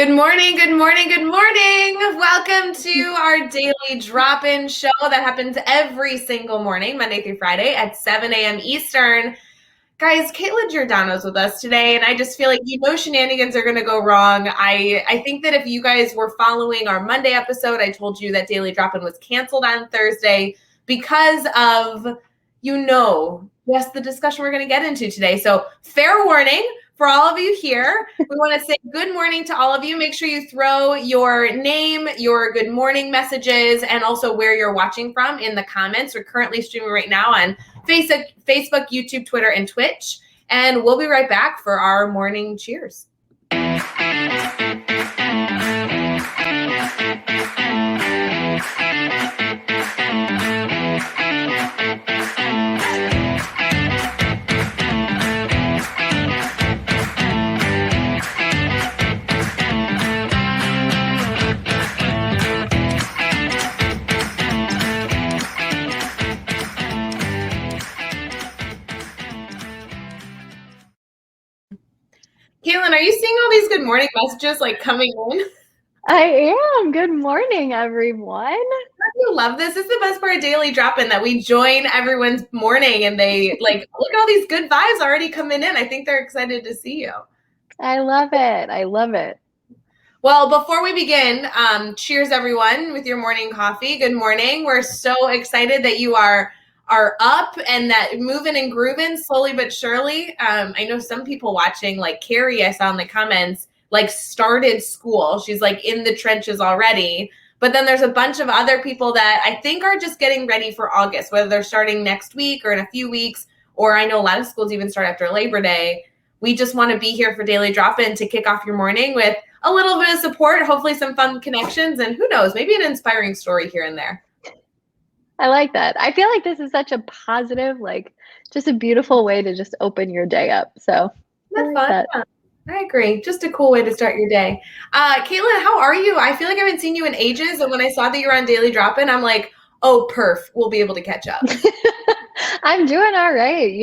Good morning, good morning, good morning. Welcome to our daily drop-in show that happens every single morning, Monday through Friday at 7 a.m. Eastern. Guys, Katelynn Giordano's with us today, and I just feel like shenanigans are going to go wrong. I think that if you guys were following our Monday episode, I told you that Daily Drop-In was canceled on Thursday because of, yes, the discussion we're going to get into today. So fair warning for all of you here. We want to say good morning to all of you. Make sure you throw your name, your good morning messages, and also where you're watching from in the comments. We're currently streaming right now on Facebook, YouTube, Twitter, and Twitch. And we'll be right back for our morning cheers. Katelynn, are you seeing all these good morning messages coming in? I am. Good morning, everyone. You love this. This is the best part of Daily Drop-In, that we join everyone's morning and they look at all these good vibes already coming in. I think they're excited to see you. I love it. I love it. Well, before we begin, cheers everyone with your morning coffee. Good morning. We're so excited that you are up and that moving and grooving slowly but surely. I know some people watching, like Carrie, I saw in the comments, started school. She's in the trenches already. But then there's a bunch of other people that I think are just getting ready for August, whether they're starting next week or in a few weeks, or I know a lot of schools even start after Labor Day. We just want to be here for Daily Drop-In to kick off your morning with a little bit of support, hopefully some fun connections, and who knows, maybe an inspiring story here and there. I like that. I feel like this is such a positive, just a beautiful way to just open your day up. So that's fun. I agree. Just a cool way to start your day. Katelynn, how are you? I feel like I haven't seen you in ages, and when I saw that you were on Daily Drop-In, I'm like, oh, perf, we'll be able to catch up. I'm doing all right,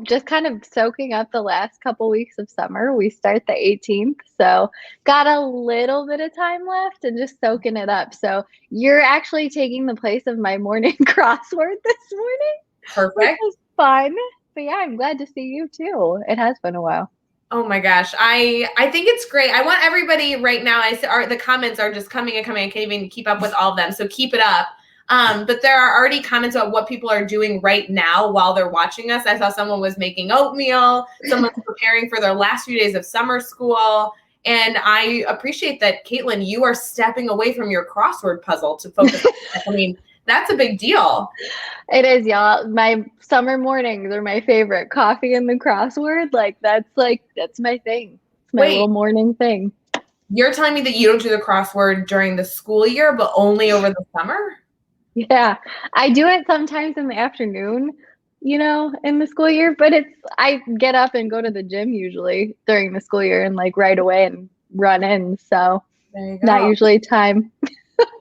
just kind of soaking up the last couple weeks of summer. We start the 18th, so got a little bit of time left and just soaking it up. So you're actually taking the place of my morning crossword this morning. Perfect. Which is fun. But yeah, I'm glad to see you too. It has been a while. Oh my gosh. I think it's great. I want everybody right now, the comments are just coming and coming. I can't even keep up with all of them. So keep it up. But there are already comments about what people are doing right now while they're watching us. I saw someone was making oatmeal. Someone's preparing for their last few days of summer school. And I appreciate that, Katelynn, you are stepping away from your crossword puzzle to focus on that. I mean, that's a big deal. It is, y'all. My summer mornings are my favorite. Coffee and the crossword, that's my thing. It's my little morning thing. You're telling me that you don't do the crossword during the school year, but only over the summer? Yeah, I do it sometimes in the afternoon, in the school year, but I get up and go to the gym usually during the school year and right away and run in. So not usually time.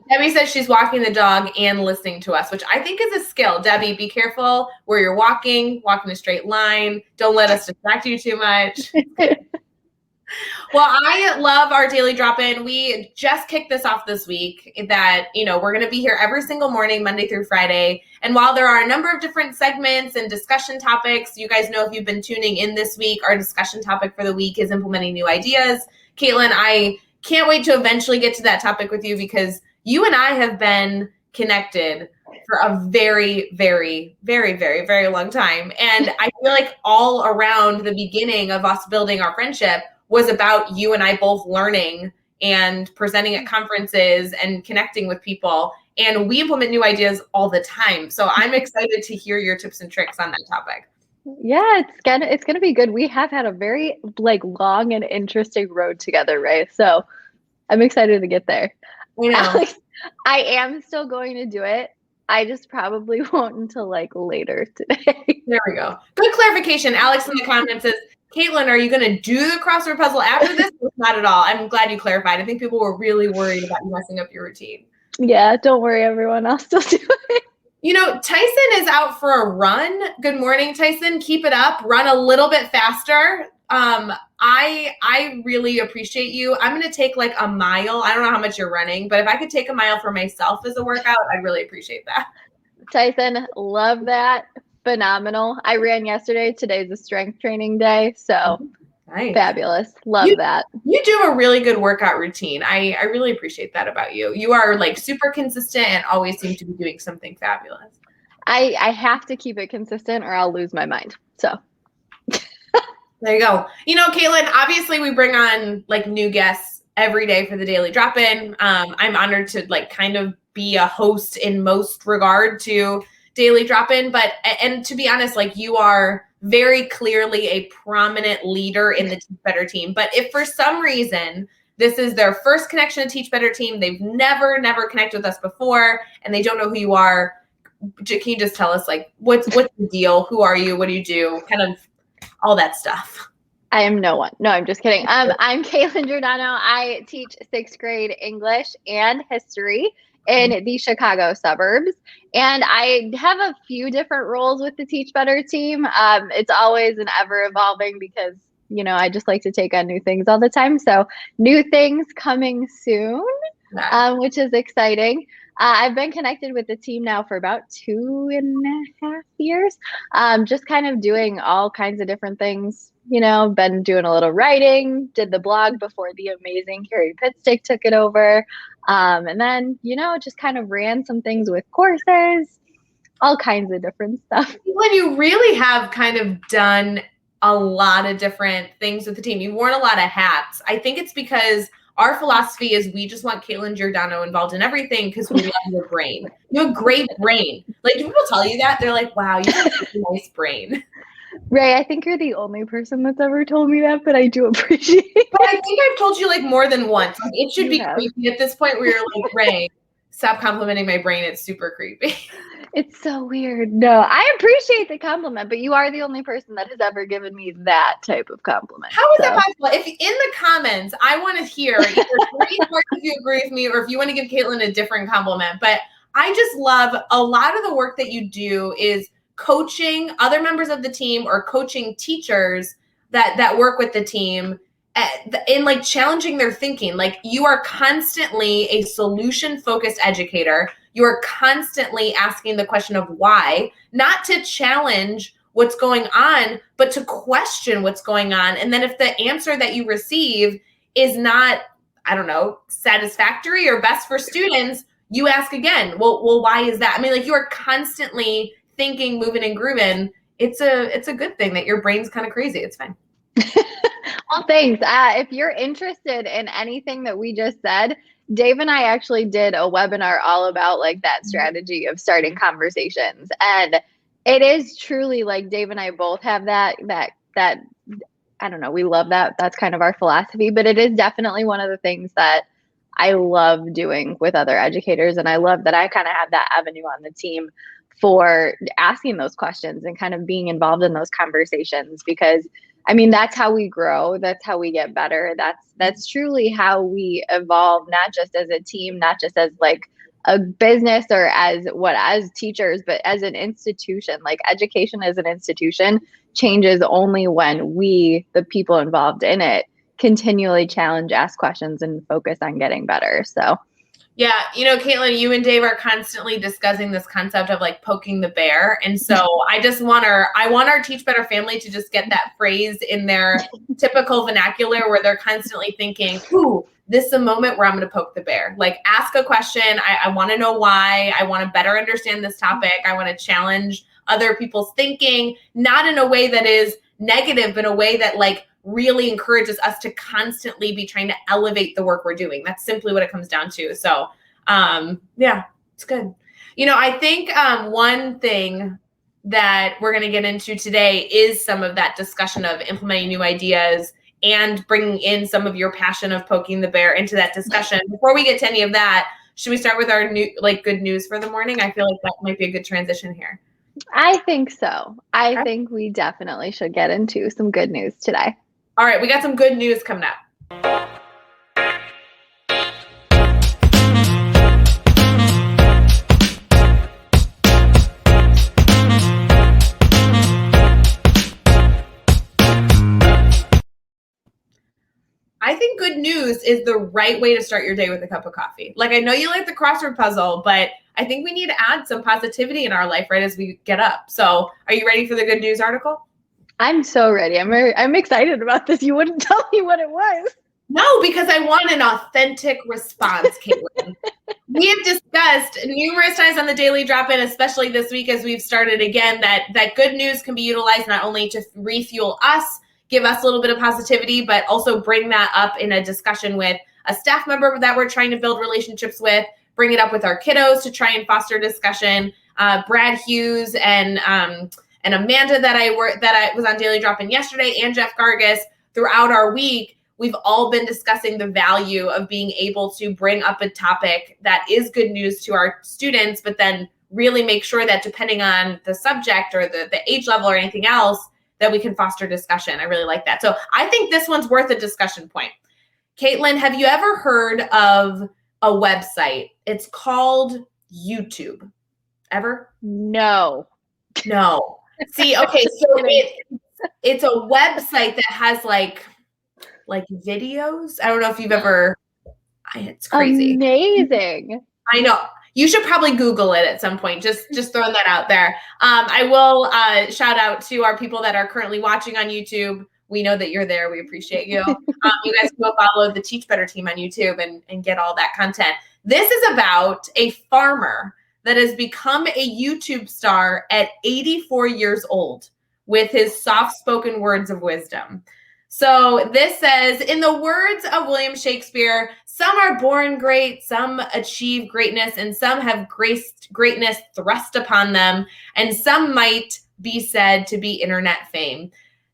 Debbie says she's walking the dog and listening to us, which I think is a skill. Debbie, be careful where you're walking in a straight line. Don't let us distract you too much. Well, I love our Daily Drop-In. We just kicked this off this week that, we're going to be here every single morning, Monday through Friday. And while there are a number of different segments and discussion topics, you guys know if you've been tuning in this week, our discussion topic for the week is implementing new ideas. Katelynn, I can't wait to eventually get to that topic with you because you and I have been connected for a very, very, very, very, very long time. And I feel like all around the beginning of us building our friendship was about you and I both learning and presenting at conferences and connecting with people. And we implement new ideas all the time. So I'm excited to hear your tips and tricks on that topic. Yeah, it's gonna be good. We have had a very long and interesting road together, right? So I'm excited to get there. Alex, I am still going to do it. I just probably won't until later today. There we go. Good clarification. Alex in the comments says, Katelynn, are you going to do the crossword puzzle after this? Not at all. I'm glad you clarified. I think people were really worried about you messing up your routine. Yeah, don't worry, everyone. I'll still do it. Tyson is out for a run. Good morning, Tyson. Keep it up. Run a little bit faster. I really appreciate you. I'm going to take like a mile. I don't know how much you're running, but if I could take a mile for myself as a workout, I'd really appreciate that. Tyson, love that. Phenomenal. I ran yesterday. Today's a strength training day. So nice. Fabulous. Love that. You do a really good workout routine. I really appreciate that about you. You are like super consistent and always seem to be doing something fabulous. I have to keep it consistent or I'll lose my mind. So there you go. You know, Katelynn, obviously we bring on like new guests every day for the Daily Drop-In. I'm honored to like kind of be a host in most regard to Daily Drop-In, and to be honest, like you are very clearly a prominent leader in the Teach Better team. But if for some reason this is their first connection to Teach Better team, they've never connected with us before, and they don't know who you are, can you just tell us like what's the deal? Who are you? What do you do? Kind of all that stuff. I am no one. No, I'm just kidding. I'm Katelynn Giordano. I teach 6th grade English and history in the Chicago suburbs. And I have a few different roles with the Teach Better team. It's always an ever evolving because, you know, I just like to take on new things all the time. So new things coming soon, which is exciting. I've been connected with the team now for about 2.5 years, just kind of doing all kinds of different things. You know, been doing a little writing, did the blog before the amazing Carrie Pitstick took it over. And then, you know, just kind of ran some things with courses, all kinds of different stuff. When you really have kind of done a lot of different things with the team, you've worn a lot of hats. I think it's because our philosophy is we just want Katelynn Giordano involved in everything because we love your brain. You have a great brain. Like, do people tell you that? They're like, wow, you have a nice brain. Ray, I think you're the only person that's ever told me that, but I do appreciate it. But I think I've told you like more than once. Like, it should be creepy at this point where you're like, Ray, stop complimenting my brain. It's super creepy. It's so weird. No, I appreciate the compliment, but you are the only person that has ever given me that type of compliment. How is that possible? If in the comments, I want to hear either if you agree with me or if you want to give Katelynn a different compliment. But I just love a lot of the work that you do is coaching other members of the team or coaching teachers that work with the team in like challenging their thinking. Like you are constantly a solution-focused educator. You are constantly asking the question of why, not to challenge what's going on, but to question what's going on. And then if the answer that you receive is not, I don't know, satisfactory or best for students, you ask again, well, why is that? I mean, like you are constantly thinking, moving and grooving. It's a good thing that your brain's kind of crazy. It's fine. Well, thanks. If you're interested in anything that we just said, Dave and I actually did a webinar all about like that strategy of starting conversations. And it is truly like Dave and I both have that, I don't know, we love that. That's kind of our philosophy, but it is definitely one of the things that I love doing with other educators. And I love that I kind of have that avenue on the team for asking those questions and kind of being involved in those conversations, because I mean, that's how we grow. That's how we get better. That's truly how we evolve, not just as a team, not just as like a business or as teachers, but as an institution. Like education as an institution changes only when we, the people involved in it, continually challenge, ask questions, and focus on getting better. So yeah, you know, Katelynn, you and Dave are constantly discussing this concept of like poking the bear. And so I want our Teach Better family to just get that phrase in their typical vernacular where they're constantly thinking, ooh, this is a moment where I'm going to poke the bear. Like ask a question. I want to know why. I want to better understand this topic. I want to challenge other people's thinking, not in a way that is negative, but in a way that like really encourages us to constantly be trying to elevate the work we're doing. That's simply what it comes down to. So, yeah, it's good. You know, I think one thing that we're going to get into today is some of that discussion of implementing new ideas and bringing in some of your passion of poking the bear into that discussion. Before we get to any of that, should we start with our new, like, good news for the morning? I feel like that might be a good transition here. I think so. I think we definitely should get into some good news today. All right, we got some good news coming up. I think good news is the right way to start your day with a cup of coffee. Like, I know you like the crossword puzzle, but I think we need to add some positivity in our life right as we get up. So are you ready for the good news article? I'm so ready. I'm excited about this. You wouldn't tell me what it was. No, because I want an authentic response, Katelynn. We have discussed numerous times on the Daily Drop-In, especially this week as we've started again, that good news can be utilized not only to refuel us, give us a little bit of positivity, but also bring that up in a discussion with a staff member that we're trying to build relationships with, bring it up with our kiddos to try and foster discussion. Brad Hughes and Amanda that I was on Daily Drop-In yesterday, and Jeff Gargas throughout our week, we've all been discussing the value of being able to bring up a topic that is good news to our students, but then really make sure that depending on the subject or the age level or anything else, that we can foster discussion. I really like that. So I think this one's worth a discussion point. Katelynn, have you ever heard of a website? It's called YouTube. Ever? No. See, okay, so it's a website that has like videos. I don't know if you've ever, it's crazy. Amazing. I know. You should probably Google it at some point. Just throwing that out there. I will shout out to our people that are currently watching on YouTube. We know that you're there. We appreciate you. You guys can go follow the Teach Better team on YouTube and get all that content. This is about a farmer that has become a YouTube star at 84 years old with his soft-spoken words of wisdom. So this says, in the words of William Shakespeare, some are born great, some achieve greatness, and some have greatness thrust upon them, and some might be said to be internet fame.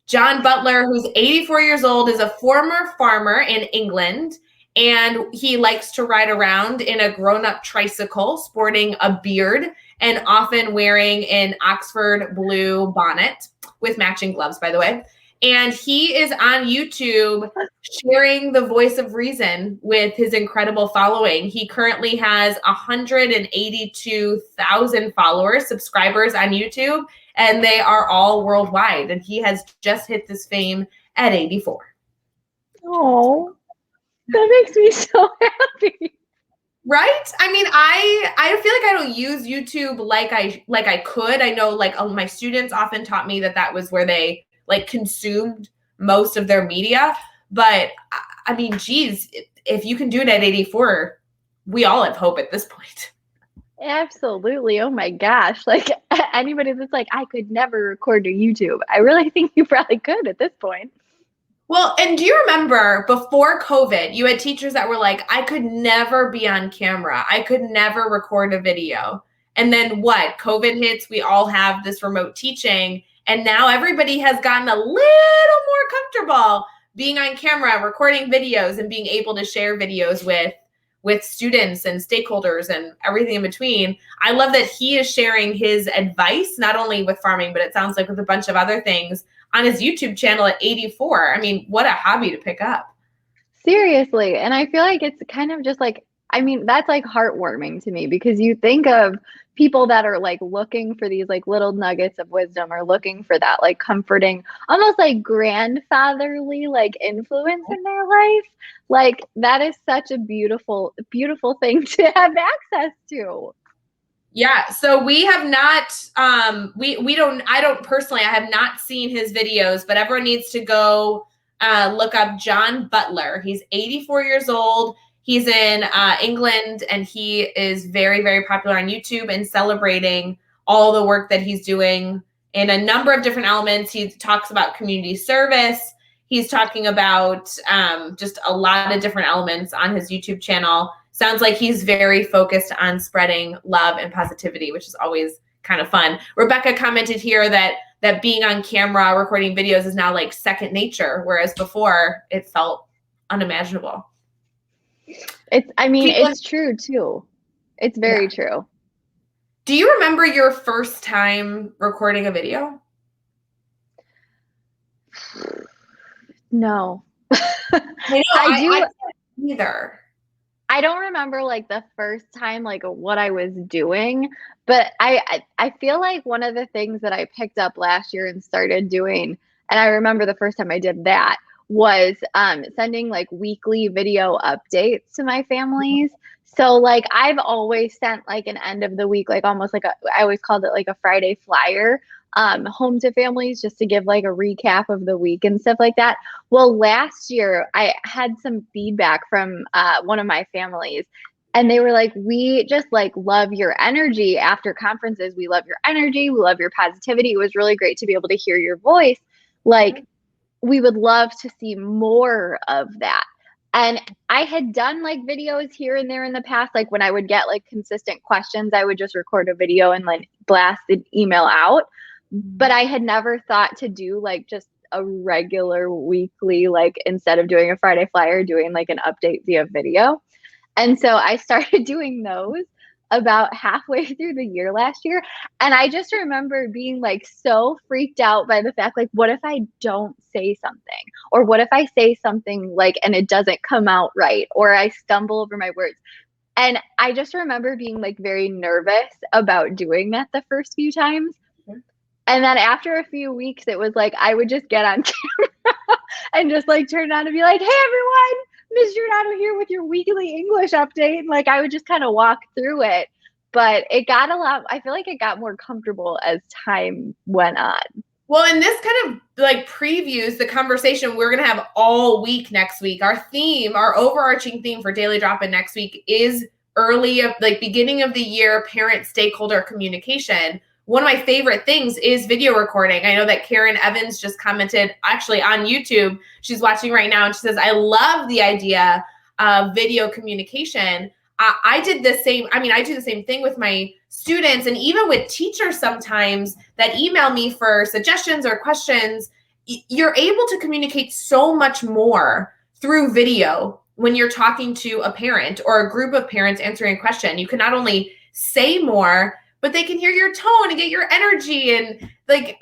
John Butler, who's 84 years old, is a former farmer in England, and he likes to ride around in a grown-up tricycle, sporting a beard, and often wearing an Oxford blue bonnet with matching gloves, by the way. And he is on YouTube sharing the voice of reason with his incredible following. He currently has 182,000 followers, subscribers on YouTube, and they are all worldwide. And he has just hit this fame at 84. Oh, that makes me so happy. Right? I mean, I feel like I don't use YouTube like I could. I know like my students often taught me that was where they like consumed most of their media. But I mean, geez, if you can do it at 84, we all have hope at this point. Absolutely. Oh my gosh. Like anybody that's like, I could never record to YouTube. I really think you probably could at this point. Well, and do you remember before COVID, you had teachers that were like, I could never be on camera. I could never record a video. And then what? COVID hits, we all have this remote teaching. And now everybody has gotten a little more comfortable being on camera, recording videos, and being able to share videos with students and stakeholders and everything in between. I love that he is sharing his advice, not only with farming, but it sounds like with a bunch of other things on his YouTube channel at 84. I mean, what a hobby to pick up. Seriously. And I feel like it's kind of just like, I mean, that's like heartwarming to me because you think of people that are like looking for these like little nuggets of wisdom or looking for that like comforting, almost like grandfatherly like influence in their life. Like that is such a beautiful, beautiful thing to have access to. Yeah, so we have not, I have not seen his videos, but everyone needs to go look up John Butler. He's 84 years old. He's in England, and he is very, very popular on YouTube and celebrating all the work that he's doing in a number of different elements. He talks about community service. He's talking about just a lot of different elements on his YouTube channel. Sounds like he's very focused on spreading love and positivity, which is always kind of fun. Rebecca commented here that being on camera, recording videos is now like second nature, whereas before it felt unimaginable. It's true too. It's very true. Do you remember your first time recording a video? No. I don't either. I don't remember like the first time like what I was doing, but I feel like one of the things that I picked up last year and started doing, and I remember the first time I did that was sending like weekly video updates to my families. So like I've always sent like an end of the week, like almost like I always called it like a Friday flyer home to families just to give like a recap of the week and stuff like that. Well, last year I had some feedback from one of my families, and they were like, we just like love your energy after conferences. We love your energy. We love your positivity. It was really great to be able to hear your voice. Like, we would love to see more of that. And I had done like videos here and there in the past. Like when I would get like consistent questions, I would just record a video and like blast an email out. But I had never thought to do like just a regular weekly, like instead of doing a Friday flyer, doing like an update via video. And so I started doing those about halfway through the year last year. And I just remember being like so freaked out by the fact, like, what if I don't say something? Or what if I say something like, and it doesn't come out right? Or I stumble over my words. And I just remember being like very nervous about doing that the first few times. And then after a few weeks, it was like, I would just get on camera and just like turn on and be like, hey, everyone, Ms. Giordano here with your weekly English update. And like, I would just kind of walk through it, but it got I feel like it got more comfortable as time went on. Well, and this kind of like previews the conversation we're going to have all week next week. Our theme, our overarching theme for Daily Drop-In next week is beginning of the year parent stakeholder communication. One of my favorite things is video recording. I know that Karen Evans just commented actually on YouTube. She's watching right now and she says, I love the idea of video communication. I do the same thing with my students and even with teachers sometimes that email me for suggestions or questions. You're able to communicate so much more through video when you're talking to a parent or a group of parents answering a question. You can not only say more, but they can hear your tone and get your energy. And like,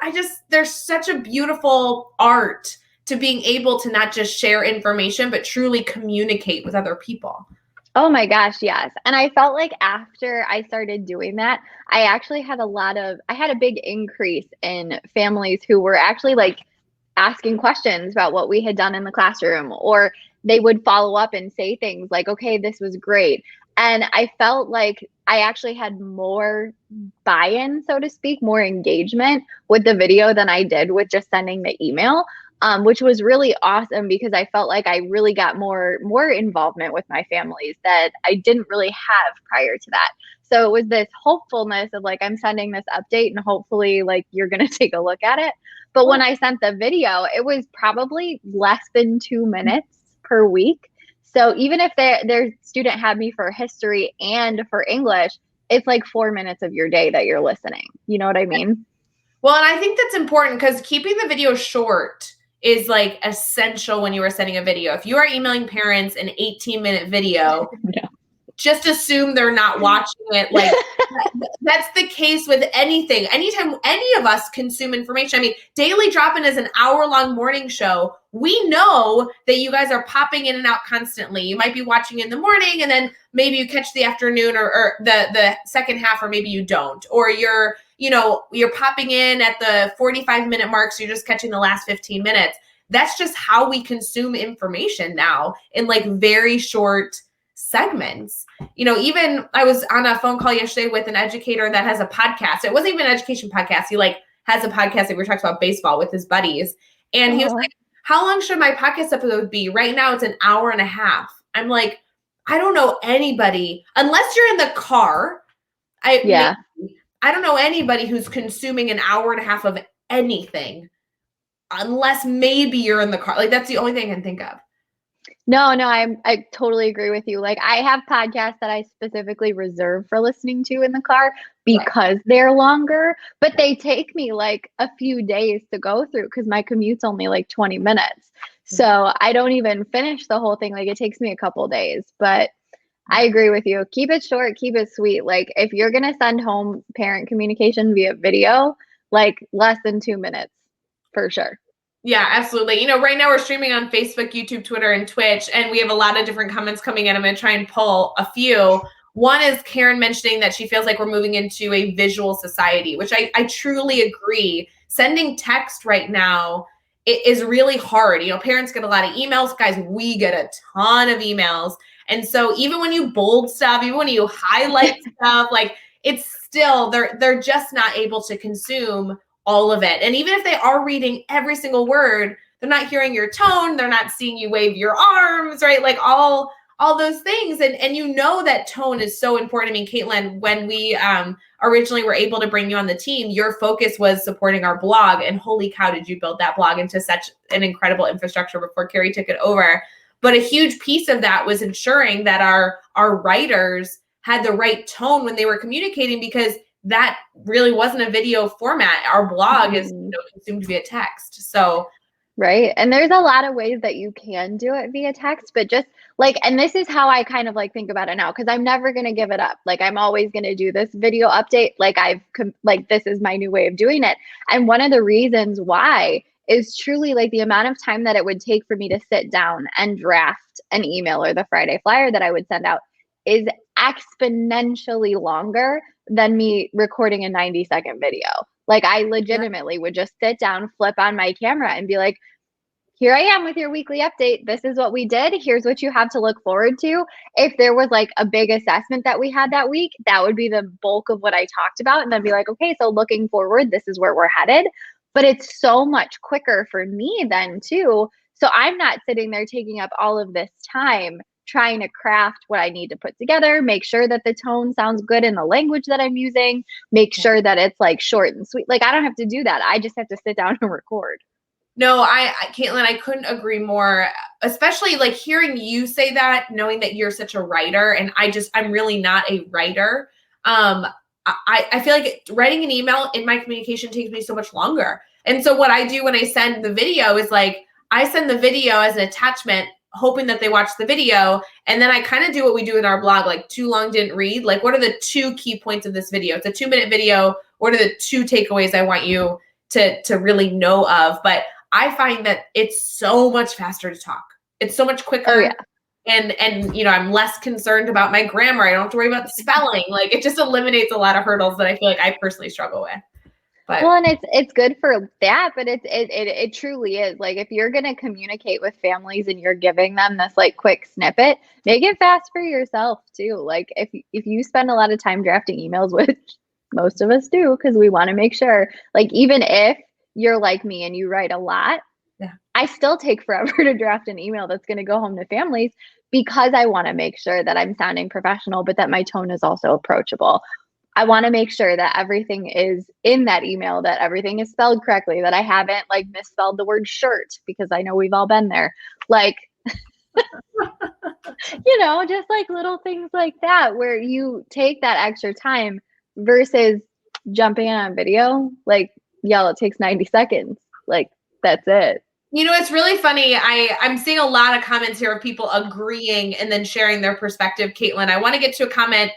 there's such a beautiful art to being able to not just share information, but truly communicate with other people. Oh my gosh, yes. And I felt like after I started doing that, I actually had I had a big increase in families who were actually like asking questions about what we had done in the classroom, or they would follow up and say things like, okay, this was great. And I felt like I actually had more buy-in, so to speak, more engagement with the video than I did with just sending the email, which was really awesome because I felt like I really got more involvement with my families that I didn't really have prior to that. So it was this hopefulness of like, I'm sending this update and hopefully like you're going to take a look at it. But when I sent the video, it was probably less than 2 minutes per week. So even if their student had me for history and for English, it's like 4 minutes of your day that you're listening. You know what I mean? Well, and I think that's important because keeping the video short is like essential when you are sending a video. If you are emailing parents an 18-minute video, just assume they're not watching it. Like that's the case with anything. Anytime any of us consume information. I mean, Daily Drop-In is an hour-long morning show. We know that you guys are popping in and out constantly. You might be watching in the morning and then maybe you catch the afternoon or the second half, or maybe you don't. Or you're popping in at the 45-minute mark, so you're just catching the last 15 minutes. That's just how we consume information now in like very short segments. Even I was on a phone call yesterday with an educator that has a podcast. It wasn't even an education podcast. He like has a podcast that we were talking about baseball with his buddies. And he was like, how long should my podcast episode be? Right now it's an hour and a half. I'm like, I don't know anybody, unless you're in the car. I don't know anybody who's consuming an hour and a half of anything, unless maybe you're in the car. Like that's the only thing I can think of. No, I totally agree with you. Like I have podcasts that I specifically reserve for listening to in the car because they're longer, but they take me like a few days to go through because my commute's only like 20 minutes. So I don't even finish the whole thing. Like it takes me a couple days, but I agree with you. Keep it short, keep it sweet. Like if you're going to send home parent communication via video, like less than 2 minutes for sure. Yeah, absolutely. Right now we're streaming on Facebook, YouTube, Twitter, and Twitch, and we have a lot of different comments coming in. I'm going to try and pull a few. One is Karen mentioning that she feels like we're moving into a visual society, which I truly agree. Sending text right now it is really hard. You know, parents get a lot of emails. Guys, we get a ton of emails. And so even when you bold stuff, even when you highlight stuff, like it's still, they're just not able to consume all of it. And even if they are reading every single word, they're not hearing your tone. They're not seeing you wave your arms, right? Like all those things. And you know that tone is so important. I mean, Katelynn, when we originally were able to bring you on the team, your focus was supporting our blog. And holy cow, did you build that blog into such an incredible infrastructure before Carrie took it over. But a huge piece of that was ensuring that our writers had the right tone when they were communicating, because that really wasn't a video format. Our blog is consumed via text. So right. And there's a lot of ways that you can do it via text, but just like, and this is how I kind of like think about it now, because I'm never going to give it up. Like I'm always going to do this video update. Like this is my new way of doing it. And one of the reasons why is truly like the amount of time that it would take for me to sit down and draft an email or the Friday flyer that I would send out is exponentially longer than me recording a 90-second video. Like I legitimately would just sit down, flip on my camera and be like, here I am with your weekly update. This is what we did. Here's what you have to look forward to. If there was like a big assessment that we had that week, that would be the bulk of what I talked about. And then be like, okay, so looking forward, this is where we're headed. But it's so much quicker for me then too. So I'm not sitting there taking up all of this time trying to craft what I need to put together, make sure that the tone sounds good in the language that I'm using, make sure that it's like short and sweet. Like I don't have to do that. I just have to sit down and record. No, Katelynn, I couldn't agree more, especially like hearing you say that, knowing that you're such a writer, and I'm really not a writer. I feel like writing an email in my communication takes me so much longer. And so what I do when I send the video is like, I send the video as an attachment, hoping that they watch the video. And then I kind of do what we do in our blog, like too long didn't read. Like, what are the 2 key points of this video? It's a 2-minute video. What are the 2 takeaways I want you to really know of? But I find that it's so much faster to talk. It's so much quicker. Oh, yeah. And you know, I'm less concerned about my grammar. I don't have to worry about the spelling. Like it just eliminates a lot of hurdles that I feel like I personally struggle with. But well, and it's good for that, but it truly is. Like if you're gonna communicate with families and you're giving them this like quick snippet, make it fast for yourself too. Like if you spend a lot of time drafting emails, which most of us do, because we want to make sure, like even if you're like me and you write a lot, I still take forever to draft an email that's going to go home to families, because I want to make sure that I'm sounding professional, but that my tone is also approachable. I want to make sure that everything is in that email, that everything is spelled correctly, that I haven't like misspelled the word shirt, because I know we've all been there. Like, you know, just like little things like that, where you take that extra time versus jumping on video. Like, yeah, it takes 90 seconds. Like, that's it. You know, it's really funny. I'm seeing a lot of comments here of people agreeing and then sharing their perspective, Katelynn. I want to get to a comment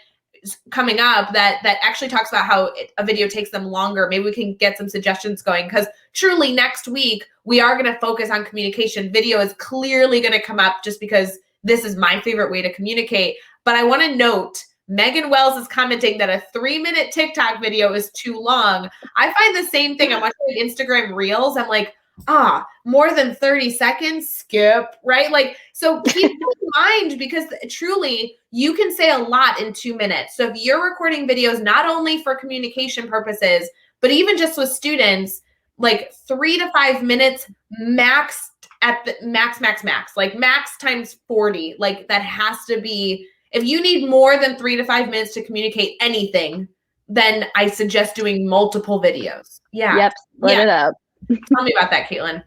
coming up that actually talks about how a video takes them longer. Maybe we can get some suggestions going, because truly next week we are going to focus on communication. Video is clearly going to come up just because this is my favorite way to communicate. But I want to note, Megan Wells is commenting that a 3-minute TikTok video is too long. I find the same thing. I'm watching Instagram Reels. I'm like, more than 30 seconds, skip, right? Like, so keep in mind, because truly you can say a lot in 2 minutes. So if you're recording videos, not only for communication purposes, but even just with students, like 3 to 5 minutes max at the max, like max times 40, like that has to be, if you need more than 3 to 5 minutes to communicate anything, then I suggest doing multiple videos. Yeah. Yep. Split it up. Tell me about that, Katelynn.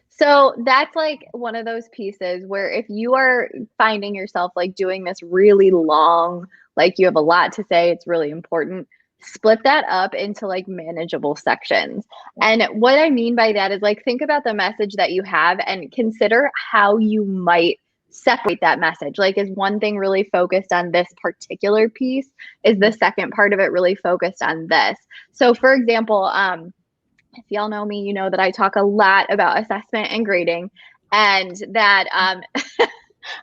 So that's like one of those pieces where if you are finding yourself like doing this really long, like you have a lot to say, it's really important, split that up into like manageable sections. And what I mean by that is like, think about the message that you have and consider how you might separate that message. Like, is one thing really focused on this particular piece? Is the second part of it really focused on this? So for example, if y'all know me, you know that I talk a lot about assessment and grading, and that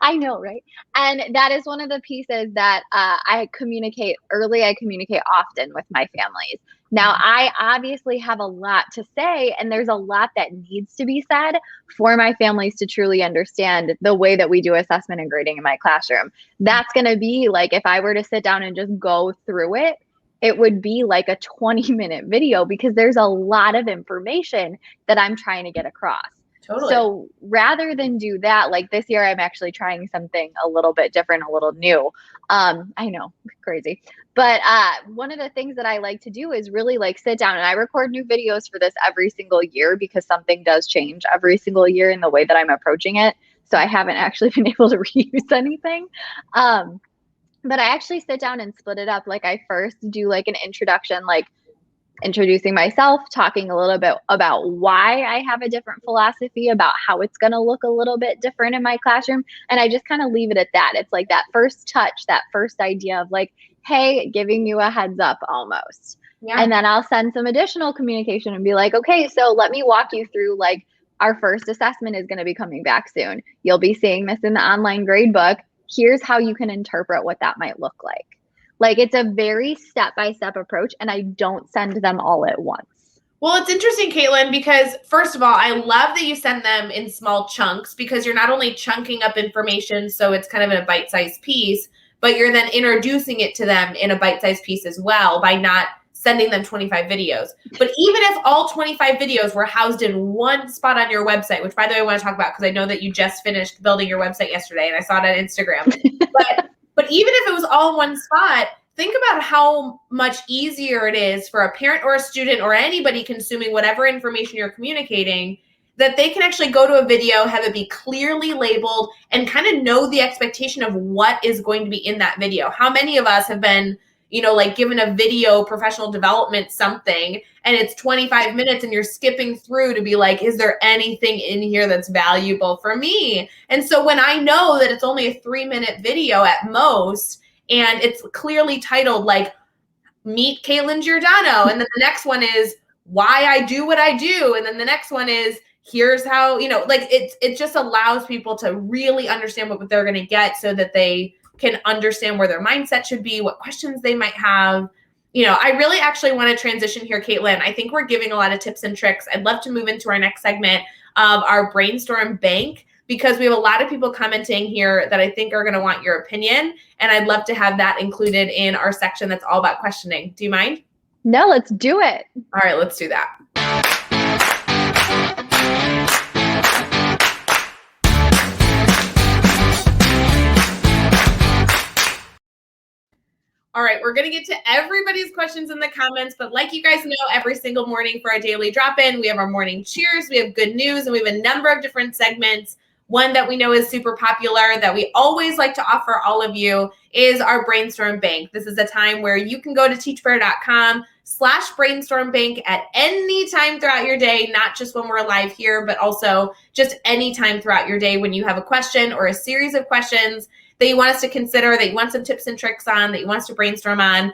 I know, right? And that is one of the pieces that I communicate early, I communicate often with my families. Now, I obviously have a lot to say, and there's a lot that needs to be said for my families to truly understand the way that we do assessment and grading in my classroom. That's going to be like if I were to sit down and just go through it, it would be like a 20-minute video because there's a lot of information that I'm trying to get across. Totally. So rather than do that, like this year, I'm actually trying something a little bit different, a little new. I know, crazy. But one of the things that I like to do is really like sit down, and I record new videos for this every single year because something does change every single year in the way that I'm approaching it. So I haven't actually been able to reuse anything. But I actually sit down and split it up. Like I first do like an introduction, like introducing myself, talking a little bit about why I have a different philosophy about how it's going to look a little bit different in my classroom. And I just kind of leave it at that. It's like that first touch, that first idea of like, hey, giving you a heads up almost. Yeah. And then I'll send some additional communication and be like, okay, so let me walk you through like our first assessment is going to be coming back soon. You'll be seeing this in the online grade book. Here's how you can interpret what that might look like. Like it's a very step-by-step approach, and I don't send them all at once. Well, it's interesting, Katelynn, because first of all, I love that you send them in small chunks because you're not only chunking up information so it's kind of in a bite-sized piece, but you're then introducing it to them in a bite-sized piece as well by not sending them 25 videos. But even if all 25 videos were housed in one spot on your website, which by the way I want to talk about because I know that you just finished building your website yesterday and I saw it on Instagram. But even if it was all in one spot, think about how much easier it is for a parent or a student or anybody consuming whatever information you're communicating, that they can actually go to a video, have it be clearly labeled, and kind of know the expectation of what is going to be in that video. How many of us have been, like given a video professional development something, and it's 25 minutes and you're skipping through to be like, is there anything in here that's valuable for me? And so when I know that it's only a 3-minute video at most, and it's clearly titled like Meet Katelynn Giordano, and then the next one is Why I Do What I Do, and then the next one is Here's How, like it just allows people to really understand what they're going to get so that they can understand where their mindset should be, what questions they might have. I really actually want to transition here, Katelynn. I think we're giving a lot of tips and tricks. I'd love to move into our next segment of our brainstorm bank because we have a lot of people commenting here that I think are going to want your opinion. And I'd love to have that included in our section that's all about questioning. Do you mind? No, let's do it. All right, let's do that. All right, we're going to get to everybody's questions in the comments, but like you guys know, every single morning for our daily drop-in, we have our morning cheers, we have good news, and we have a number of different segments. One that we know is super popular that we always like to offer all of you is our brainstorm bank. This is a time where you can go to teachbetter.com/brainstorm bank at any time throughout your day, not just when we're live here, but also just any time throughout your day when you have a question or a series of questions that you want us to consider, that you want some tips and tricks on, that you want us to brainstorm on.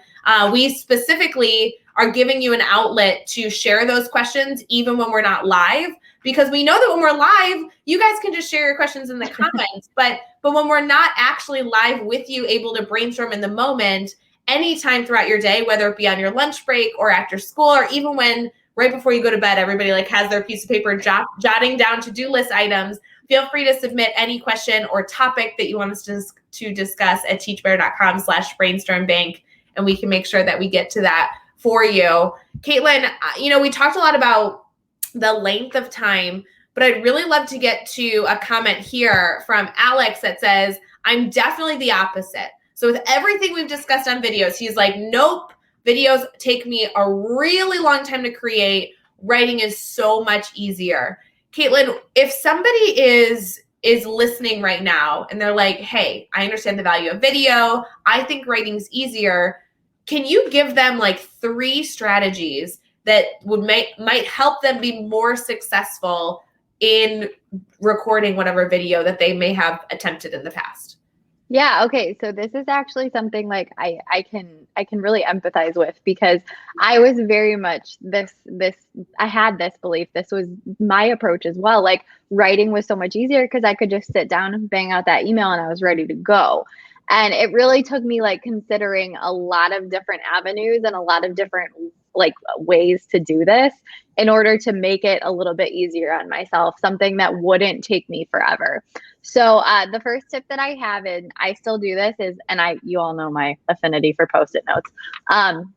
We specifically are giving you an outlet to share those questions even when we're not live, because we know that when we're live, you guys can just share your questions in the comments. But when we're not actually live with you, able to brainstorm in the moment, anytime throughout your day, whether it be on your lunch break or after school, or even when right before you go to bed, everybody like has their piece of paper jotting down to-do list items, feel free to submit any question or topic that you want us to discuss at teachbetter.com/brainstorm bank, and we can make sure that we get to that for you. Katelynn, we talked a lot about the length of time, but I'd really love to get to a comment here from Alex that says, I'm definitely the opposite. So with everything we've discussed on videos, he's like, nope, videos take me a really long time to create. Writing is so much easier. Katelynn, if somebody is listening right now and they're like, hey, I understand the value of video, I think writing's easier, can you give them like 3 strategies that might help them be more successful in recording whatever video that they may have attempted in the past? Yeah, okay. So this is actually something like I can really empathize with because I was very much this I had this belief. This was my approach as well. Like writing was so much easier because I could just sit down and bang out that email and I was ready to go. And it really took me like considering a lot of different avenues and a lot of different like ways to do this in order to make it a little bit easier on myself, something that wouldn't take me forever. So the first tip that I have, and I still do this, is, and you all know my affinity for Post-it notes.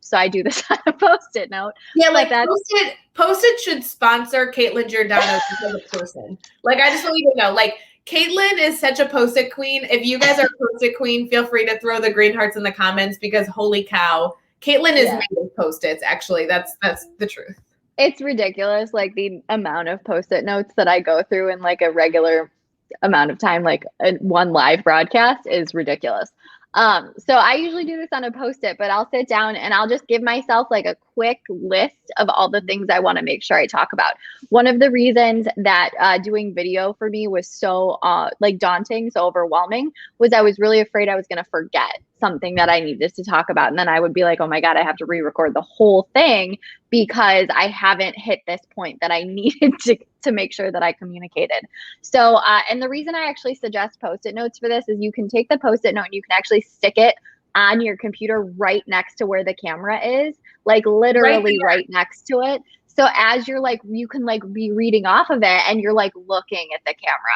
So I do this on a Post-it note. Yeah, But like Post-it should sponsor Katelynn Giordano as a person. Like, I just want you to know, like, Katelynn is such a Post-it queen. If you guys are a Post-it queen, feel free to throw the green hearts in the comments because holy cow, Katelynn is made of Post-its. Actually, that's the truth. It's ridiculous, like the amount of Post-it notes that I go through in like a regular amount of time, like one live broadcast is ridiculous. So I usually do this on a Post-it, but I'll sit down and I'll just give myself like a quick list of all the things I want to make sure I talk about. One of the reasons that doing video for me was so like daunting, so overwhelming, was I was really afraid I was going to forget something that I needed to talk about. And then I would be like, oh my God, I have to re-record the whole thing because I haven't hit this point that I needed to make sure that I communicated. So, and the reason I actually suggest Post-it notes for this is you can take the Post-it note and you can actually stick it on your computer right next to where the camera is, like literally right next to it. So as you're like, you can like be reading off of it and you're like looking at the camera.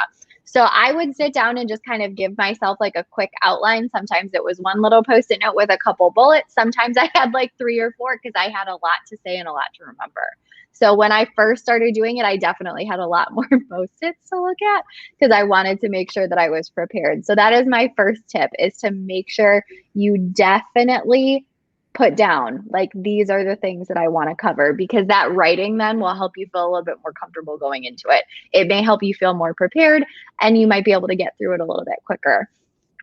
So I would sit down and just kind of give myself like a quick outline. Sometimes it was one little Post-it note with a couple bullets. Sometimes I had like 3 or 4 because I had a lot to say and a lot to remember. So when I first started doing it, I definitely had a lot more Post-its to look at because I wanted to make sure that I was prepared. So that is my first tip, is to make sure you definitely put down like these are the things that I want to cover, because that writing then will help you feel a little bit more comfortable going into it. It may help you feel more prepared and you might be able to get through it a little bit quicker.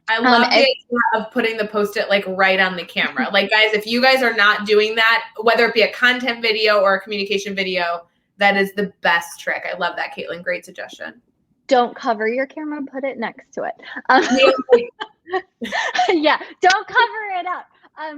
I love the idea of putting the Post-it like right on the camera. Like, guys, if you guys are not doing that, whether it be a content video or a communication video, that is the best trick. I love that, Katelynn. Great suggestion. Don't cover your camera, put it next to it. Yeah, don't cover it up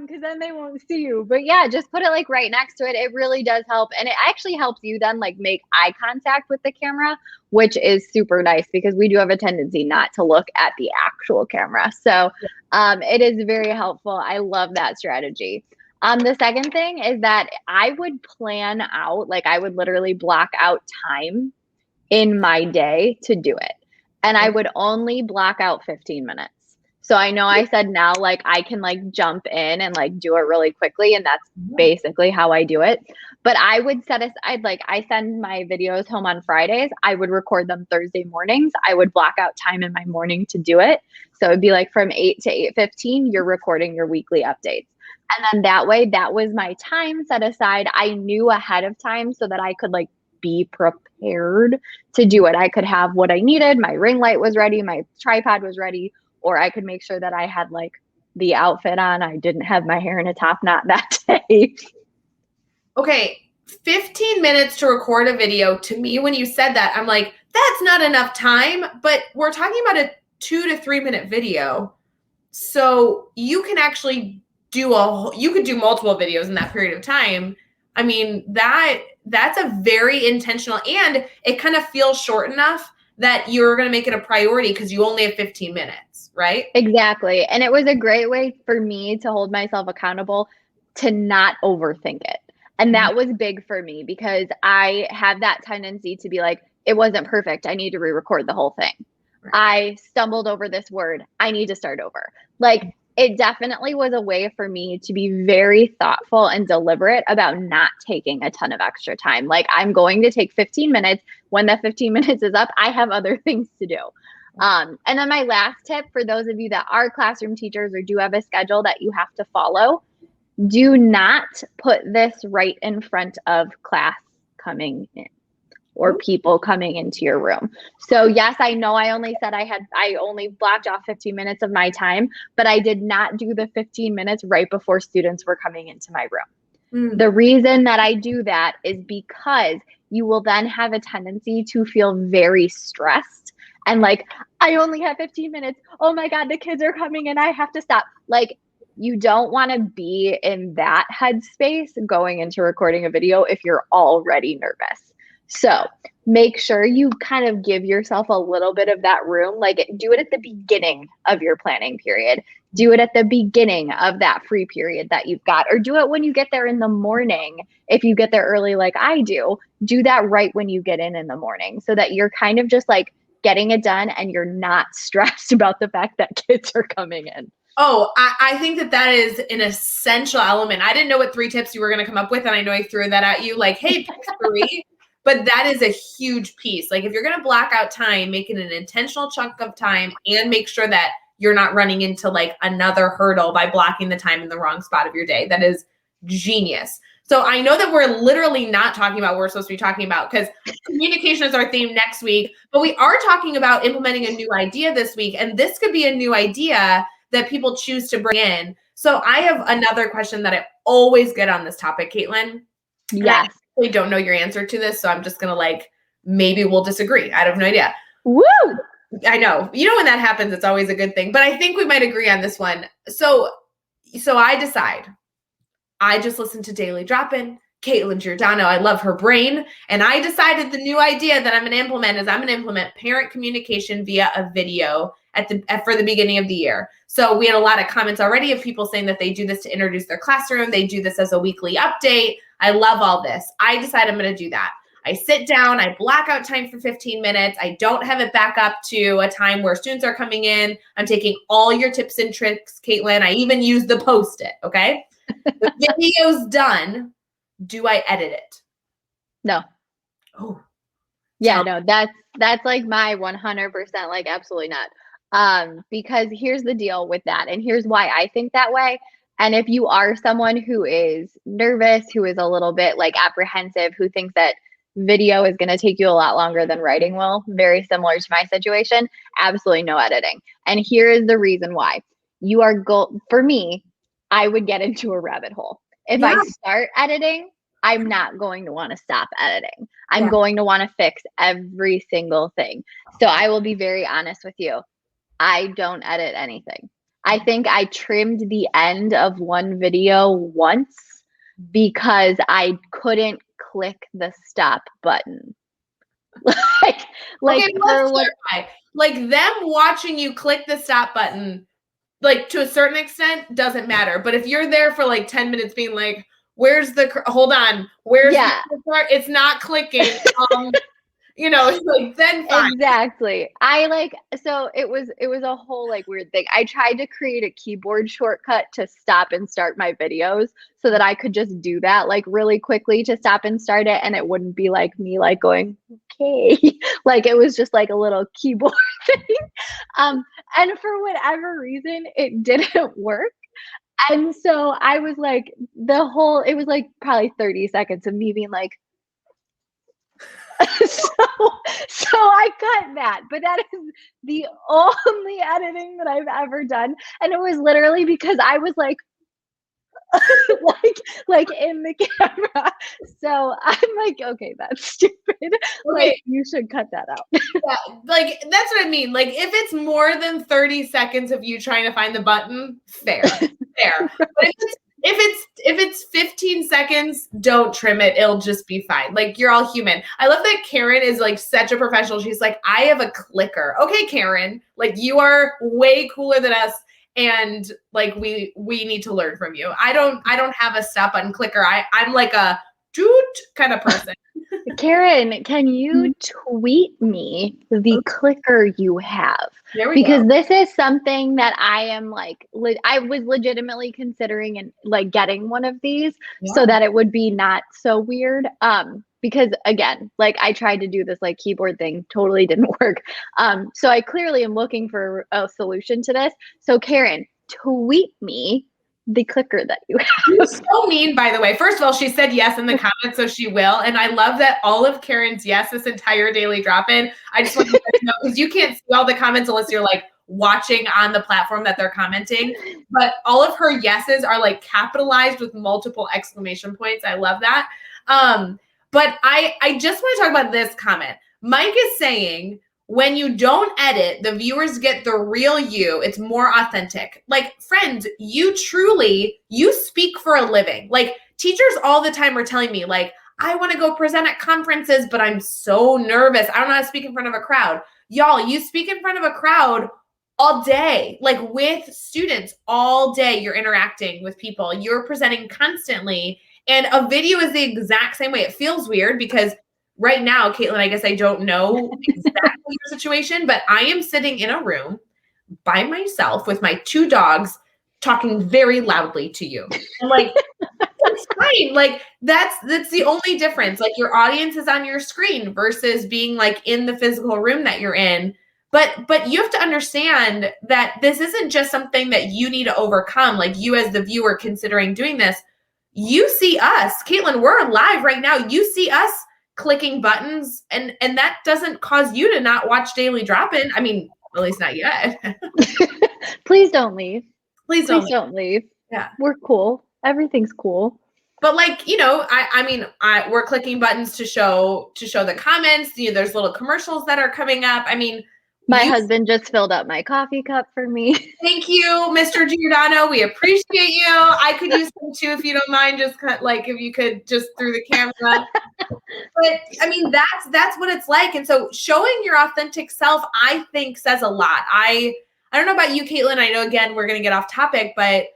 because then they won't see you. But yeah, just put it like right next to it. It really does help. And it actually helps you then like make eye contact with the camera, which is super nice because we do have a tendency not to look at the actual camera. So it is very helpful. I love that strategy. The second thing is that I would plan out, like I would literally block out time in my day to do it. And I would only block out 15 minutes. So I know I said now, like I can like jump in and like do it really quickly. And that's basically how I do it. But I would set aside, like I send my videos home on Fridays. I would record them Thursday mornings. I would block out time in my morning to do it. So it'd be like from 8 to 8:15, you're recording your weekly updates. And then that way, that was my time set aside. I knew ahead of time so that I could like be prepared to do it. I could have what I needed. My ring light was ready. My tripod was ready. Or I could make sure that I had like the outfit on. I didn't have my hair in a top knot that day. Okay, 15 minutes to record a video. To me, when you said that, I'm like, that's not enough time. But we're talking about a 2 to 3 minute video. So you can actually you could do multiple videos in that period of time. I mean, that's a very intentional, and it kind of feels short enough that you're going to make it a priority because you only have 15 minutes, right? Exactly. And it was a great way for me to hold myself accountable to not overthink it. And that was big for me because I had that tendency to be like, it wasn't perfect. I need to re-record the whole thing. Right. I stumbled over this word. I need to start over. Like, it definitely was a way for me to be very thoughtful and deliberate about not taking a ton of extra time. Like, I'm going to take 15 minutes. When that 15 minutes is up, I have other things to do. And then my last tip for those of you that are classroom teachers or do have a schedule that you have to follow, do not put this right in front of class coming in or people coming into your room. So yes, I know I only said I only blocked off 15 minutes of my time, but I did not do the 15 minutes right before students were coming into my room. The reason that I do that is because you will then have a tendency to feel very stressed and like, I only have 15 minutes. Oh my God, the kids are coming and I have to stop. Like, you don't want to be in that headspace going into recording a video if you're already nervous. So make sure you kind of give yourself a little bit of that room. Like, do it at the beginning of your planning period. Do it at the beginning of that free period that you've got, or do it when you get there in the morning. If you get there early, like I do that right when you get in the morning, so that you're kind of just like getting it done and you're not stressed about the fact that kids are coming in. Oh, I think that is an essential element. I didn't know what 3 tips you were going to come up with, and I know I threw that at you like, hey, pick 3. But that is a huge piece. Like, if you're going to block out time, make it an intentional chunk of time, and make sure that you're not running into like another hurdle by blocking the time in the wrong spot of your day. That is genius. So I know that we're literally not talking about what we're supposed to be talking about, because communication is our theme next week, but we are talking about implementing a new idea this week. And this could be a new idea that people choose to bring in. So I have another question that I always get on this topic, Katelynn. Yes. I don't know your answer to this, so I'm just going to like, maybe we'll disagree. I have no idea. Woo! I know. You know, when that happens, it's always a good thing. But I think we might agree on this one. So I decide. I just listened to Daily Drop-In, Katelynn Giordano. I love her brain. And I decided the new idea that I'm going to implement is I'm going to implement parent communication via a video for the beginning of the year. So we had a lot of comments already of people saying that they do this to introduce their classroom. They do this as a weekly update. I love all this. I decide I'm going to do that. I sit down, I block out time for 15 minutes. I don't have it back up to a time where students are coming in. I'm taking all your tips and tricks, Katelynn. I even use the Post-it, okay? The video's done. Do I edit it? No. Oh. Yeah, no, that's like my 100%, like, absolutely not. Because here's the deal with that, and here's why I think that way. And if you are someone who is nervous, who is a little bit like apprehensive, who thinks that video is going to take you a lot longer than writing will, very similar to my situation, absolutely no editing. And here is the reason why. For me, I would get into a rabbit hole. If I start editing, I'm not going to want to stop editing. I'm going to want to fix every single thing. So I will be very honest with you. I don't edit anything. I think I trimmed the end of one video once because I couldn't click the stop button. Okay, let's clarify. Like, them watching you click the stop button, like, to a certain extent, doesn't matter. But if you're there for like 10 minutes being like, where's the it's not clicking. You know, it's like, then fine. Exactly. So it was a whole like weird thing. I tried to create a keyboard shortcut to stop and start my videos so that I could just do that like really quickly to stop and start it, and it wouldn't be like me like going, okay. Like, it was just like a little keyboard thing. And for whatever reason, it didn't work. And so I was like, it was like probably 30 seconds of me being like, so I cut that, but that is the only editing that I've ever done. And it was literally because I was like, like in the camera. So I'm like, okay, that's stupid. Okay. Like, you should cut that out. Yeah, like, that's what I mean. Like, if it's more than 30 seconds of you trying to find the button, fair. But if it's 15 seconds, don't trim it. It'll just be fine. Like, you're all human. I love that Karen is like such a professional. She's like, I have a clicker. Okay, Karen, like, you are way cooler than us. And like, we need to learn from you. I don't have a stop button clicker. I'm like a doot kind of person. Karen, can you tweet me the clicker you have? Because this is something that I am like, I was legitimately considering and like getting one of these so that it would be not so weird. Because again, like, I tried to do this like keyboard thing, totally didn't work. So I clearly am looking for a solution to this. So Karen, tweet me the clicker that you have. You're so mean, by the way. First of all, she said yes in the comments, so she will. And I love that all of Karen's yes this entire daily drop-in. I just want you guys to know, because you can't see all the comments unless you're like watching on the platform that they're commenting. But all of her yeses are like capitalized with multiple exclamation points. I love that. But I just want to talk about this comment. Mike is saying, when you don't edit, the viewers get the real you. It's more authentic. Like, friends, you speak for a living. Like, teachers all the time are telling me, like, I want to go present at conferences, but I'm so nervous. I don't know how to speak in front of a crowd. Y'all, you speak in front of a crowd all day, like with students all day. You're interacting with people. You're presenting constantly. And a video is the exact same way. It feels weird because right now, Katelynn, I guess I don't know exactly your situation, but I am sitting in a room by myself with my 2 dogs talking very loudly to you. And like, it's fine. Like that's the only difference. Like your audience is on your screen versus being like in the physical room that you're in. But you have to understand that this isn't just something that you need to overcome. Like you as the viewer considering doing this, you see us, Katelynn, we're live right now. You see us clicking buttons and that doesn't cause you to not watch Daily Drop-In. I mean, at least not yet. Please don't leave. Please don't leave. Yeah. We're cool. Everything's cool. But like, you know, we're clicking buttons to show the comments. You know, there's little commercials that are coming up. I mean, my husband just filled up my coffee cup for me. Thank you, Mr. Giordano. We appreciate you. I could use some too if you don't mind. Just like if you could just through the camera. But I mean, that's what it's like. And so showing your authentic self, I think, says a lot. I don't know about you, Katelynn. I know again we're gonna get off topic, but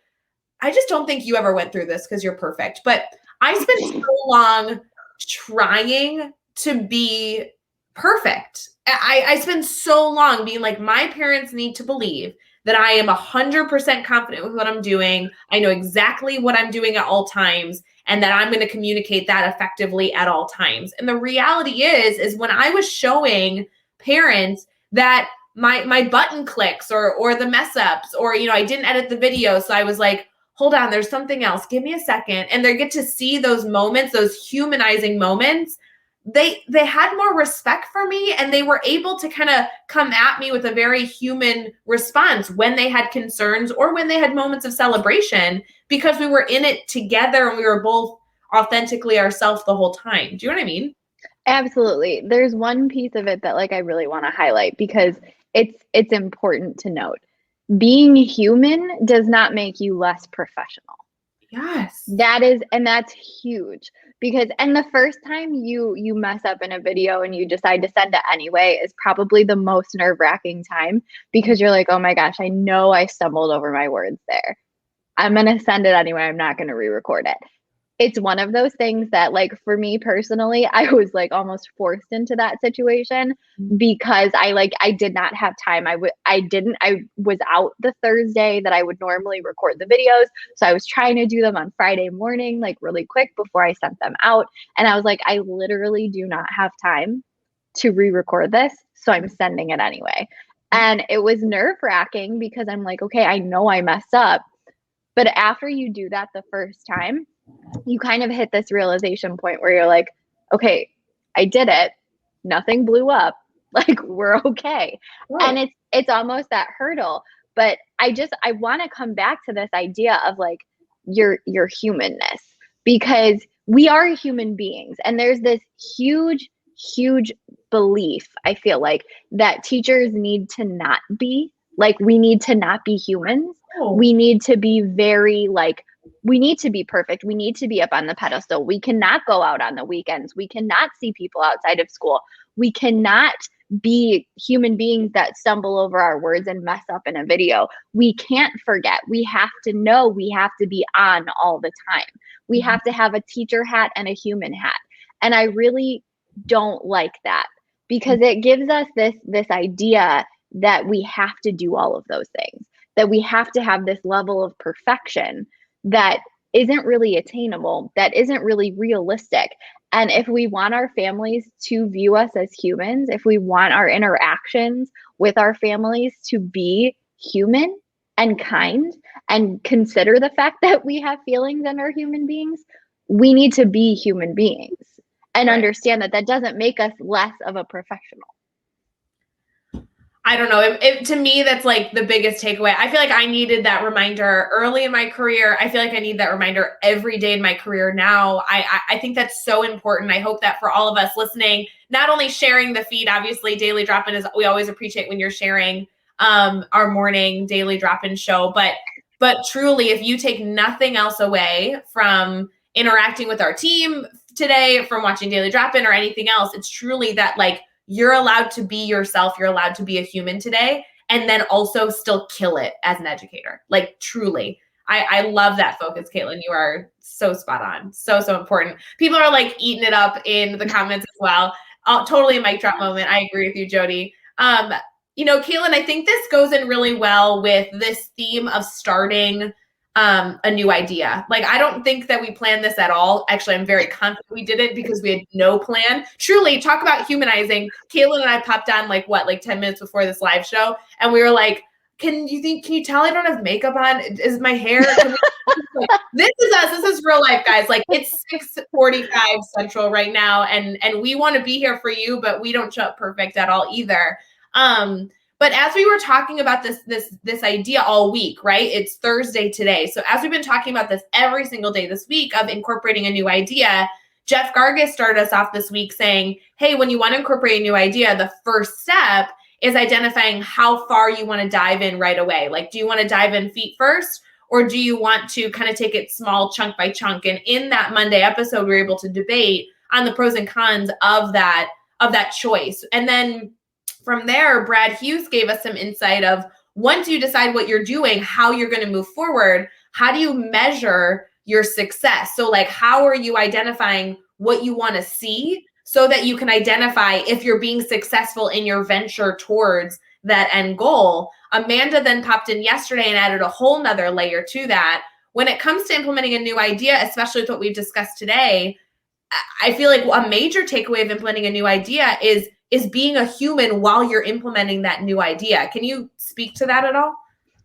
I just don't think you ever went through this because you're perfect. But I spent so long trying to be perfect. I spend so long being like, my parents need to believe that I am 100% confident with what I'm doing. I know exactly what I'm doing at all times and that I'm going to communicate that effectively at all times. And the reality is when I was showing parents that my button clicks or the mess ups or, you know, I didn't edit the video. So I was like, hold on, there's something else. Give me a second. And they get to see those moments, those humanizing moments. They had more respect for me and they were able to kind of come at me with a very human response when they had concerns or when they had moments of celebration because we were in it together and we were both authentically ourselves the whole time. Do you know what I mean? Absolutely. There's one piece of it that like I really want to highlight because it's important to note. Being human does not make you less professional. Yes. That's huge because, and the first time you mess up in a video and you decide to send it anyway is probably the most nerve-wracking time because you're like, oh my gosh, I know I stumbled over my words there. I'm going to send it anyway. I'm not going to re-record it. It's one of those things that like for me personally, I was like almost forced into that situation because I did not have time. I was out the Thursday that I would normally record the videos. So I was trying to do them on Friday morning, like really quick before I sent them out. And I was like, I literally do not have time to re-record this. So I'm sending it anyway. And it was nerve-wracking because I'm like, okay, I know I messed up. But after you do that the first time, you kind of hit this realization point where you're like, okay, I did it. Nothing blew up. Like we're okay. Right. And it's almost that hurdle. But I want to come back to this idea of like your humanness because we are human beings. And there's this huge, huge belief, I feel like, that teachers need to not be. Like we need to not be humans. Oh. We need to be very like, we need to be perfect. We need to be up on the pedestal. We cannot go out on the weekends. We cannot see people outside of school. We cannot be human beings that stumble over our words and mess up in a video. We can't forget. We have to know we have to be on all the time. We have to have a teacher hat and a human hat. And I really don't like that because it gives us this idea that we have to do all of those things, that we have to have this level of perfection that isn't really attainable, that isn't really realistic. And if we want our families to view us as humans, if we want our interactions with our families to be human and kind and consider the fact that we have feelings and are human beings, we need to be human beings and understand that that doesn't make us less of a professional. I don't know. To me, that's like the biggest takeaway. I feel like I needed that reminder early in my career. I feel like I need that reminder every day in my career now. I think that's so important. I hope that for all of us listening, not only sharing the feed, obviously Daily Drop-In is, we always appreciate when you're sharing our morning Daily Drop-In show, but truly, if you take nothing else away from interacting with our team today, from watching Daily Drop-In or anything else, it's truly that like, you're allowed to be yourself. You're allowed to be a human today, and then also still kill it as an educator. Like truly, I love that focus, Katelynn. You are so spot on. So important. People are like eating it up in the comments as well. Totally a mic drop moment. I agree with you, Jody. Katelynn, I think this goes in really well with this theme of starting a new idea. Like, I don't think that we planned this at all. Actually, I'm very confident we did it because we had no plan. Truly, talk about humanizing. Katelynn and I popped on like 10 minutes before this live show. And we were like, can you tell I don't have makeup on? Is my hair? This is us. This is real life, guys. Like, it's 6:45 Central right now. And we want to be here for you, but we don't show up perfect at all either. But as we were talking about this idea all week, right? It's Thursday today. So as we've been talking about this every single day this week of incorporating a new idea, Jeff Gargas started us off this week saying, hey, when you want to incorporate a new idea, the first step is identifying how far you want to dive in right away. Like, do you want to dive in feet first? Or do you want to kind of take it small chunk by chunk? And in that Monday episode, we were able to debate on the pros and cons of that choice. And then from there, Brad Hughes gave us some insight of, once you decide what you're doing, how you're going to move forward, how do you measure your success? So like, how are you identifying what you want to see so that you can identify if you're being successful in your venture towards that end goal? Amanda then popped in yesterday and added a whole nother layer to that. When it comes to implementing a new idea, especially with what we've discussed today, I feel like a major takeaway of implementing a new idea is being a human while you're implementing that new idea. Can you speak to that at all?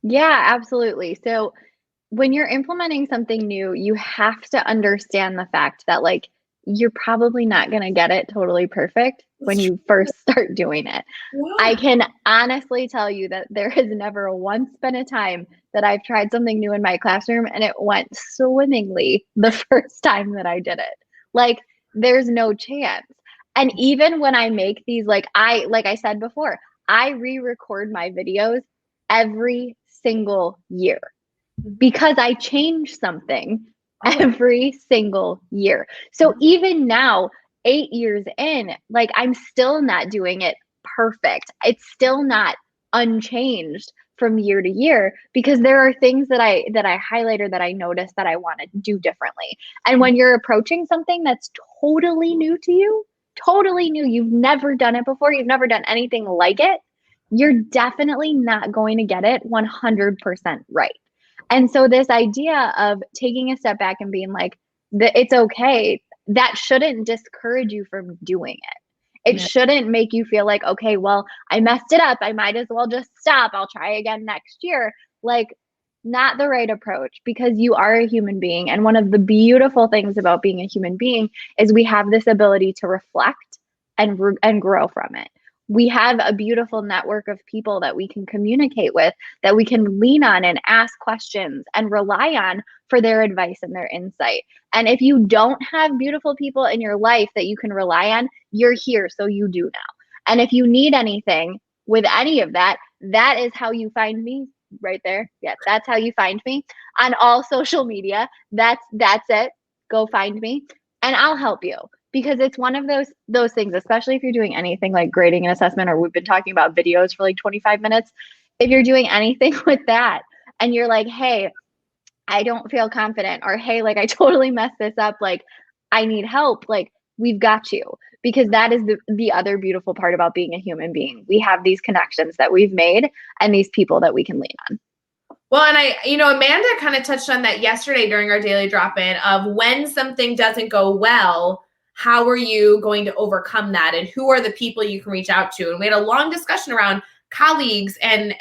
Yeah, absolutely. So when you're implementing something new, you have to understand the fact that like, you're probably not going to get it totally perfect when you first start doing it. Yeah. I can honestly tell you that there has never once been a time that I've tried something new in my classroom and it went swimmingly the first time that I did it. Like, there's no chance. And even when I make these, like I said before, I re-record my videos every single year because I change something every single year. So even now, 8 years in, like, I'm still not doing it perfect. It's still not unchanged from year to year because there are things that I highlight or that I notice that I want to do differently. And when you're approaching something that's totally new to you, totally new, you've never done it before, you've never done anything like it, you're definitely not going to get it 100% right. And so this idea of taking a step back and being like, it's okay, that shouldn't discourage you from doing it. It shouldn't make you feel like, okay, well, I messed it up, I might as well just stop, I'll try again next year. Like, not the right approach, because you are a human being. And one of the beautiful things about being a human being is we have this ability to reflect and grow from it. We have a beautiful network of people that we can communicate with, that we can lean on and ask questions and rely on for their advice and their insight. And if you don't have beautiful people in your life that you can rely on, you're here, so you do now. And if you need anything with any of that, that is how you find me. Right there. Yeah, that's how you find me on all social media. That's it. Go find me and I'll help you, because it's one of those things, especially if you're doing anything like grading and assessment, or we've been talking about videos for like 25 minutes. If you're doing anything with that and you're like, hey, I don't feel confident, or hey, like I totally messed this up, like I need help, like we've got you. Because that is the other beautiful part about being a human being. We have these connections that we've made and these people that we can lean on. Well, and Amanda kind of touched on that yesterday during our daily drop-in of, when something doesn't go well, how are you going to overcome that? And who are the people you can reach out to? And we had a long discussion around colleagues and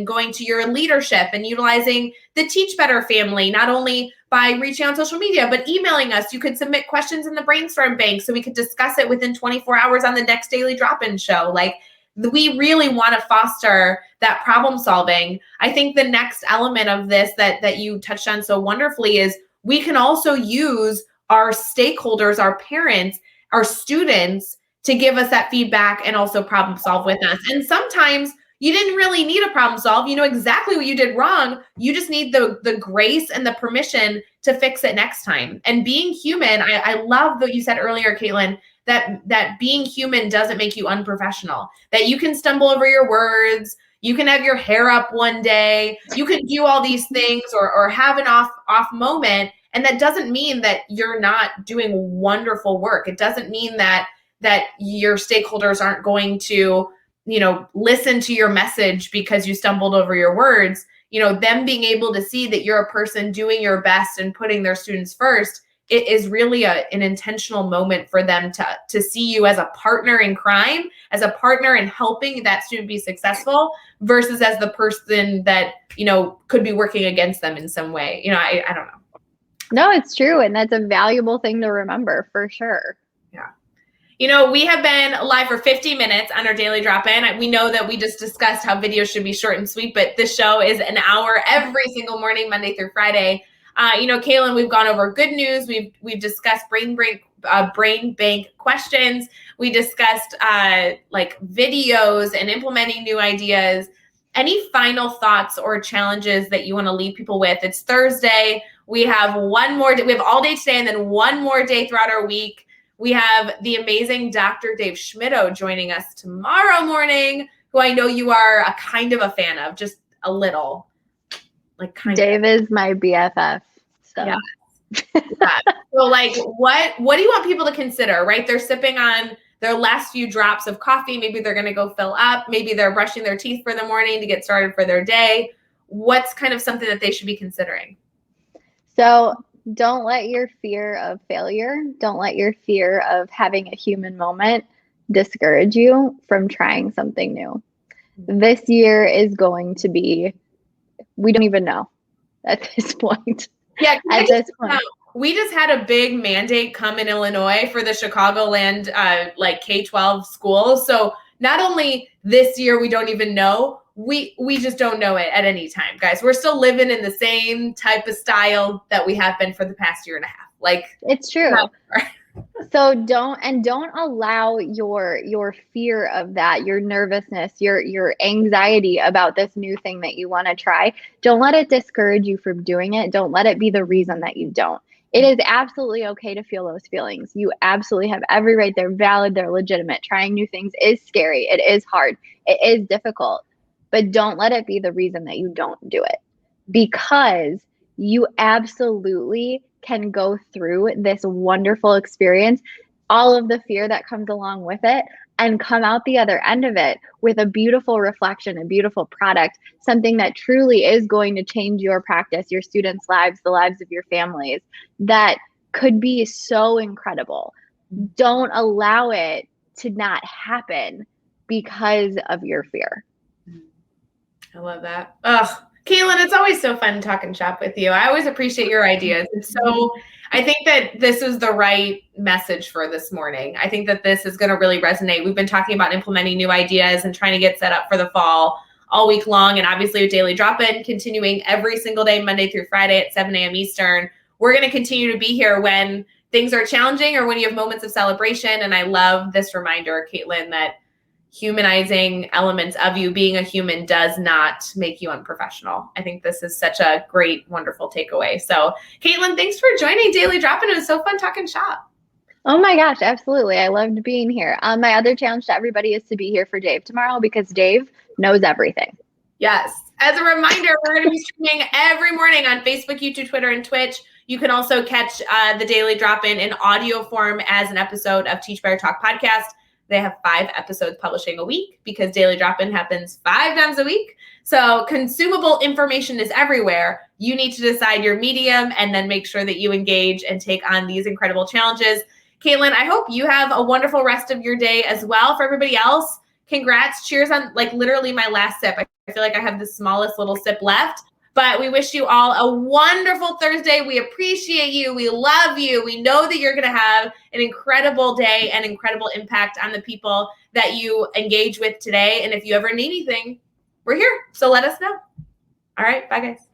going to your leadership and utilizing the Teach Better family, not only by reaching out on social media, but emailing us. You could submit questions in the brainstorm bank so we could discuss it within 24 hours on the next daily drop-in show. Like, we really want to foster that problem solving. I think the next element of this that you touched on so wonderfully is we can also use our stakeholders, our parents, our students to give us that feedback and also problem solve with us. And sometimes you didn't really need a problem solve. You know exactly what you did wrong. You just need the grace and the permission to fix it next time. And being human, I love what you said earlier, Katelynn, that being human doesn't make you unprofessional, that you can stumble over your words, you can have your hair up one day, you can do all these things or have an off moment. And that doesn't mean that you're not doing wonderful work. It doesn't mean that your stakeholders aren't going to, listen to your message because you stumbled over your words. Them being able to see that you're a person doing your best and putting their students first, it is really an intentional moment for them to see you as a partner in crime, as a partner in helping that student be successful, versus as the person that, could be working against them in some way. I don't know. No, it's true. And that's a valuable thing to remember for sure. Yeah. We have been live for 50 minutes on our daily drop-in. We know that we just discussed how videos should be short and sweet, but this show is an hour every single morning, Monday through Friday. Katelynn, we've gone over good news. We've discussed brain bank questions. We discussed videos and implementing new ideas. Any final thoughts or challenges that you want to leave people with? It's Thursday. We have one more day. We have all day today and then one more day throughout our week. We have the amazing Dr. Dave Schmittou joining us tomorrow morning, who I know you are a kind of a fan of, just a little. Dave is my BFF. So. Yeah. So what do you want people to consider, right? They're sipping on their last few drops of coffee. Maybe they're going to go fill up. Maybe they're brushing their teeth for the morning to get started for their day. What's kind of something that they should be considering? So don't let your fear of failure, don't let your fear of having a human moment discourage you from trying something new. This year is going to be, we don't even know at this point. Yeah, at this point. We just had a big mandate come in Illinois for the Chicagoland K-12 schools. So not only this year we don't even know, we just don't know it at any time, guys. We're still living in the same type of style that we have been for the past year and a half. It's true. So don't allow your fear of that, your nervousness, your anxiety about this new thing that you want to try. Don't let it discourage you from doing it. Don't let it be the reason that you don't. It is absolutely okay to feel those feelings. You absolutely have every right. They're valid. They're legitimate. Trying new things is scary. It is hard. It is difficult. But don't let it be the reason that you don't do it, because you absolutely can go through this wonderful experience, all of the fear that comes along with it, and come out the other end of it with a beautiful reflection, a beautiful product, something that truly is going to change your practice, your students' lives, the lives of your families, that could be so incredible. Don't allow it to not happen because of your fear. I love that. Oh, Katelynn, it's always so fun talking shop with you. I always appreciate your ideas. I think that this is the right message for this morning. I think that this is going to really resonate. We've been talking about implementing new ideas and trying to get set up for the fall all week long. And obviously with Daily Drop-In continuing every single day, Monday through Friday at 7 a.m. Eastern. We're going to continue to be here when things are challenging or when you have moments of celebration. And I love this reminder, Katelynn, that humanizing elements of you being a human does not make you unprofessional. I think this is such a great, wonderful takeaway. So Katelynn, thanks for joining Daily Drop-In. It was so fun talking shop. Oh my gosh, absolutely. I loved being here. My other challenge to everybody is to be here for Dave tomorrow, because Dave knows everything. Yes. As a reminder, we're going to be streaming every morning on Facebook, YouTube, Twitter, and Twitch. You can also catch the Daily Drop-In in audio form as an episode of Teach Better Talk podcast. They have 5 episodes publishing a week because Daily Drop-In happens 5 times a week. So consumable information is everywhere. You need to decide your medium and then make sure that you engage and take on these incredible challenges. Katelynn, I hope you have a wonderful rest of your day as well. For everybody else, congrats. Cheers on literally my last sip. I feel like I have the smallest little sip left. But we wish you all a wonderful Thursday. We appreciate you. We love you. We know that you're going to have an incredible day and incredible impact on the people that you engage with today. And if you ever need anything, we're here. So let us know. All right. Bye, guys.